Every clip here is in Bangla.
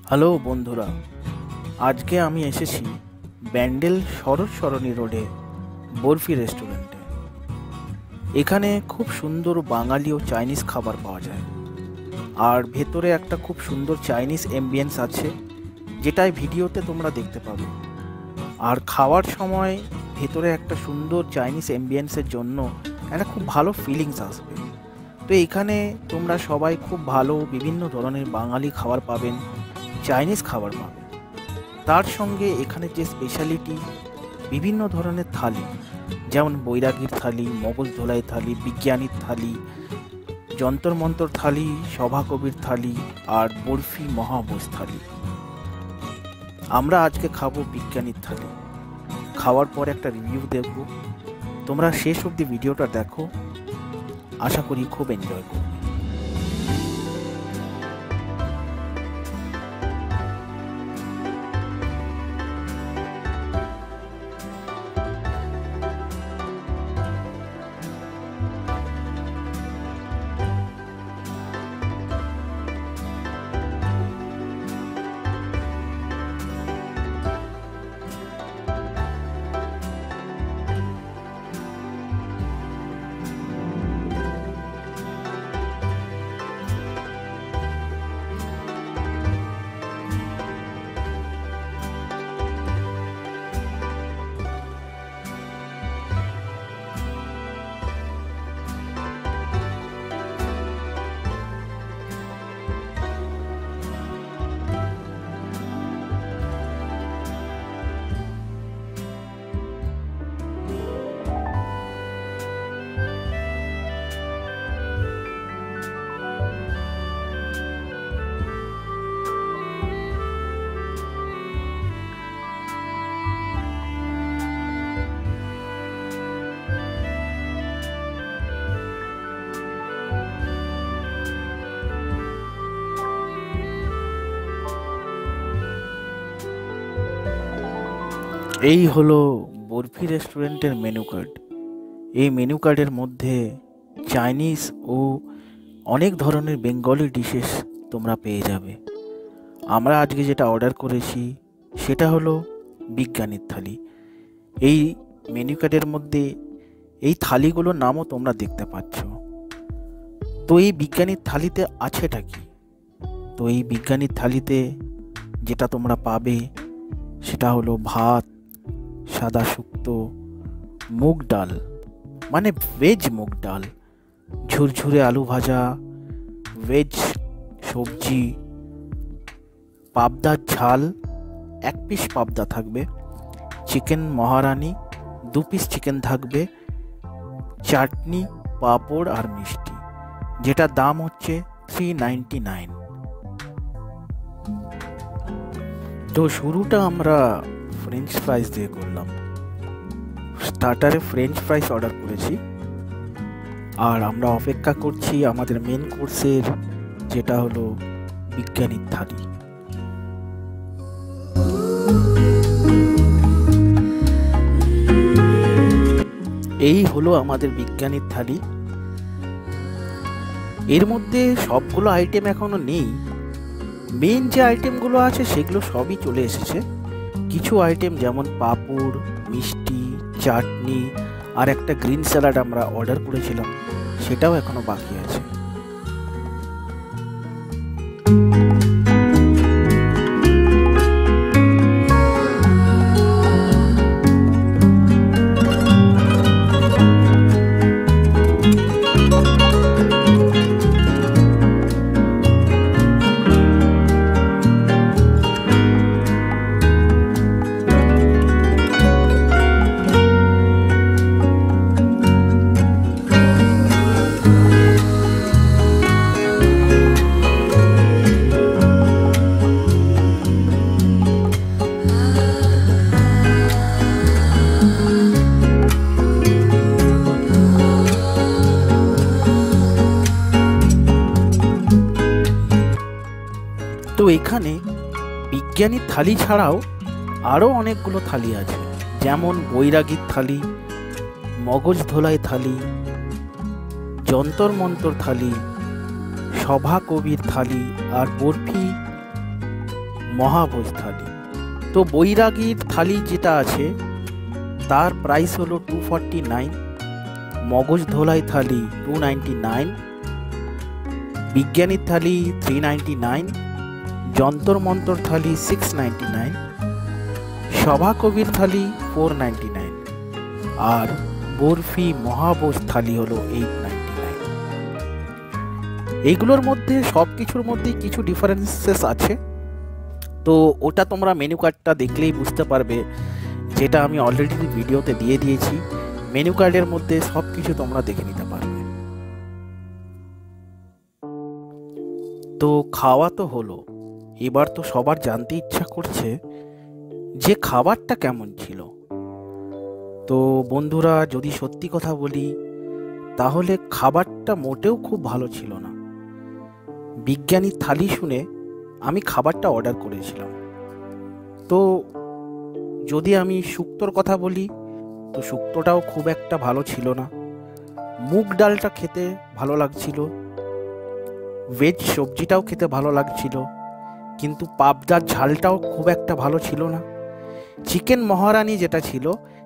হ্যালো বন্ধুরা, আজকে আমি এসেছি ব্যান্ডেল শরৎ সরণী রোডে বরফি রেস্টুরেন্টে। এখানে খুব সুন্দর বাঙালি ও চাইনিজ খাবার পাওয়া যায়, আর ভেতরে একটা খুব সুন্দর চাইনিজ অ্যাম্বিয়েন্স আছে, যেটাই ভিডিওতে তোমরা দেখতে পাবে। আর খাওয়ার সময় ভেতরে একটা সুন্দর চাইনিজ অ্যাম্বিয়েন্সের জন্য একটা খুব ভালো ফিলিংস আসবে। তো এখানে তোমরা সবাই খুব ভালো বিভিন্ন ধরনের বাঙালি খাবার পাবেন, চাইনিজ খাবার পাবেন। তার সঙ্গে এখানে যে স্পেশালিটি বিভিন্ন ধরনের থালি, যেমন বৈরাগীর থালি, মগজ ধোলাই থালি, বিজ্ঞানীর থালি, যন্তর মন্তর থালি, সভাকবির থালি আর বরফি মহাভোজ থালি। আমরা আজকে খাবো বিজ্ঞানীর থালি। খাওয়ার পর একটা রিভিউ দেখব। তোমরা শেষ অবধি ভিডিওটা দেখো, আশা করি খুব এনজয় করবে। এই হলো বরফি রেস্টুরেন্টের মেনু কার্ড। এই মেনু কার্ডের মধ্যে চাইনিজ ও অনেক ধরনের বেঙ্গলি ডিশেস তোমরা পেয়ে যাবে। আমরা আজকে যেটা অর্ডার করেছি সেটা হলো বিজ্ঞানীর থালি। এই মেনু কার্ডের মধ্যে এই থালিগুলোর নামও তোমরা দেখতে পাচ্ছ। তো এই বিজ্ঞানীর থালিতে আছেটা কি? তো এই বিজ্ঞানীর থালিতে যেটা তোমরা পাবে সেটা হলো ভাত, সাদা শুক্তো, মুগ ডাল মানে ভেজ মুগ ডাল, ঝুরঝুরে আলু ভাজা, ভেজ সবজি, পাবদার ঝাল, 1 পিস পাবদা থাকবে, চিকেন মহারানি 2 পিস চিকেন থাকবে, চাটনি, পাঁপড় আর মিষ্টি, যেটা দাম হচ্ছে 399। তো শুরুটা আমরা ফ্রেঞ্চ ফ্রাইস দিয়ে করলাম। স্টার্টারে ফ্রেঞ্চ ফ্রাইস অর্ডার করেছি, আর আমরা অপেক্ষা করছি আমাদের মেন কোর্সের, যেটা হলো বিজ্ঞানীর থালি। এই হলো আমাদের বিজ্ঞানীর থালি। এর মধ্যে সবগুলো আইটেম এখনো নেই। মেন যে আইটেমগুলো আছে সেগুলো সবই চলে এসেছে। কিছু আইটেম যেমন পাঁপড়, মিষ্টি, চাটনি আর একটা গ্রিন স্যালাড আমরা অর্ডার করেছিলাম, সেটাও এখনো বাকি আছে। তো এখানে বিজ্ঞানীর থালি ছাড়াও আরও অনেকগুলো থালি আছে, যেমন বৈরাগীর থালি, মগজ ধোলাই থালি, যন্তর মন্তর থালি, সভা কবির থালি আর বরফি মহাভোজ থালি। তো বৈরাগীর থালি যেটা আছে তার প্রাইস হলো 249, মগজ ধোলাই থালি 299, বিজ্ঞানীর থালি 399, যন্তর মন্তর থালি 699, সভাকবির থালি 499, আর বরফি মহাভোজ থালি হলো 899। এইগুলোর মধ্যে সব কিছুর মধ্যেই কিছু ডিফারেন্সেস আছে, তো ওটা তোমরা মেনু কার্ডটা দেখলেই বুঝতে পারবে, যেটা আমি অলরেডি ভিডিওতে দিয়ে দিয়েছি। মেনু কার্ডের মধ্যে সব কিছু তোমরা দেখে নিতে পারবে। তো খাওয়া তো হলো, এবার তো সবার জানতে ইচ্ছা করছে যে খাবারটা কেমন ছিল। তো বন্ধুরা, যদি সত্যি কথা বলি তাহলে খাবারটা মোটেও খুব ভালো ছিল না। বিজ্ঞানী থালি শুনে আমি খাবারটা অর্ডার করেছিলাম। তো যদি আমি শুক্তোর কথা বলি, তো শুক্তোটাও খুব একটা ভালো ছিল না। মুগ ডালটা খেতে ভালো লাগছিল, ভেজ সবজিটাও খেতে ভালো লাগছিল, কিন্তু পাবদার ঝালটাও খুব একটা ভালো ছিল না। চিকেন মহারানি যেটা ছিল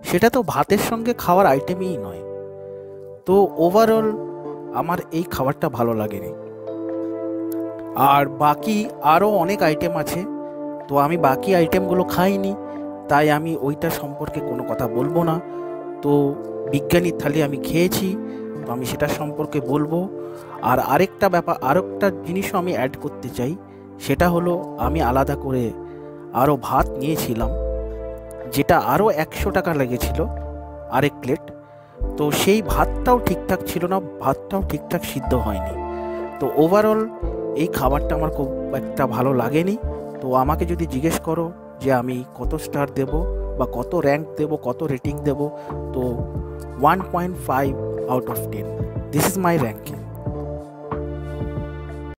সেটা তো ভাতের সঙ্গে খাওয়ার আইটেমই নয়। তো ওভারঅল আমার এই খাবারটা ভালো লাগেনি। আর বাকি আরও অনেক আইটেম আছে, তো আমি বাকি আইটেমগুলো খাইনি, তাই আমি ওইটা সম্পর্কে কোনো কথা বলবো না। তো বিজ্ঞানীর থালি আমি খেয়েছি, তো আমি সেটা সম্পর্কে বলবো। আর আরেকটা জিনিসও আমি অ্যাড করতে চাই, সেটা হলো আমি আলাদা করে আরও ভাত নিয়েছিলাম, যেটা আরও 100 টাকা লেগেছিল আরেক প্লেট। তো সেই ভাতটাও ঠিকঠাক ছিল না, ভাতটাও ঠিকঠাক সিদ্ধ হয়নি। তো ওভারঅল এই খাবারটা আমার খুব একটা ভালো লাগেনি। তো আমাকে যদি জিজ্ঞেস করো যে আমি কত স্টার দেব বা কত র্যাঙ্ক দেব, কত রেটিং দেব, তো 1.5 out of 10, this is my ranking.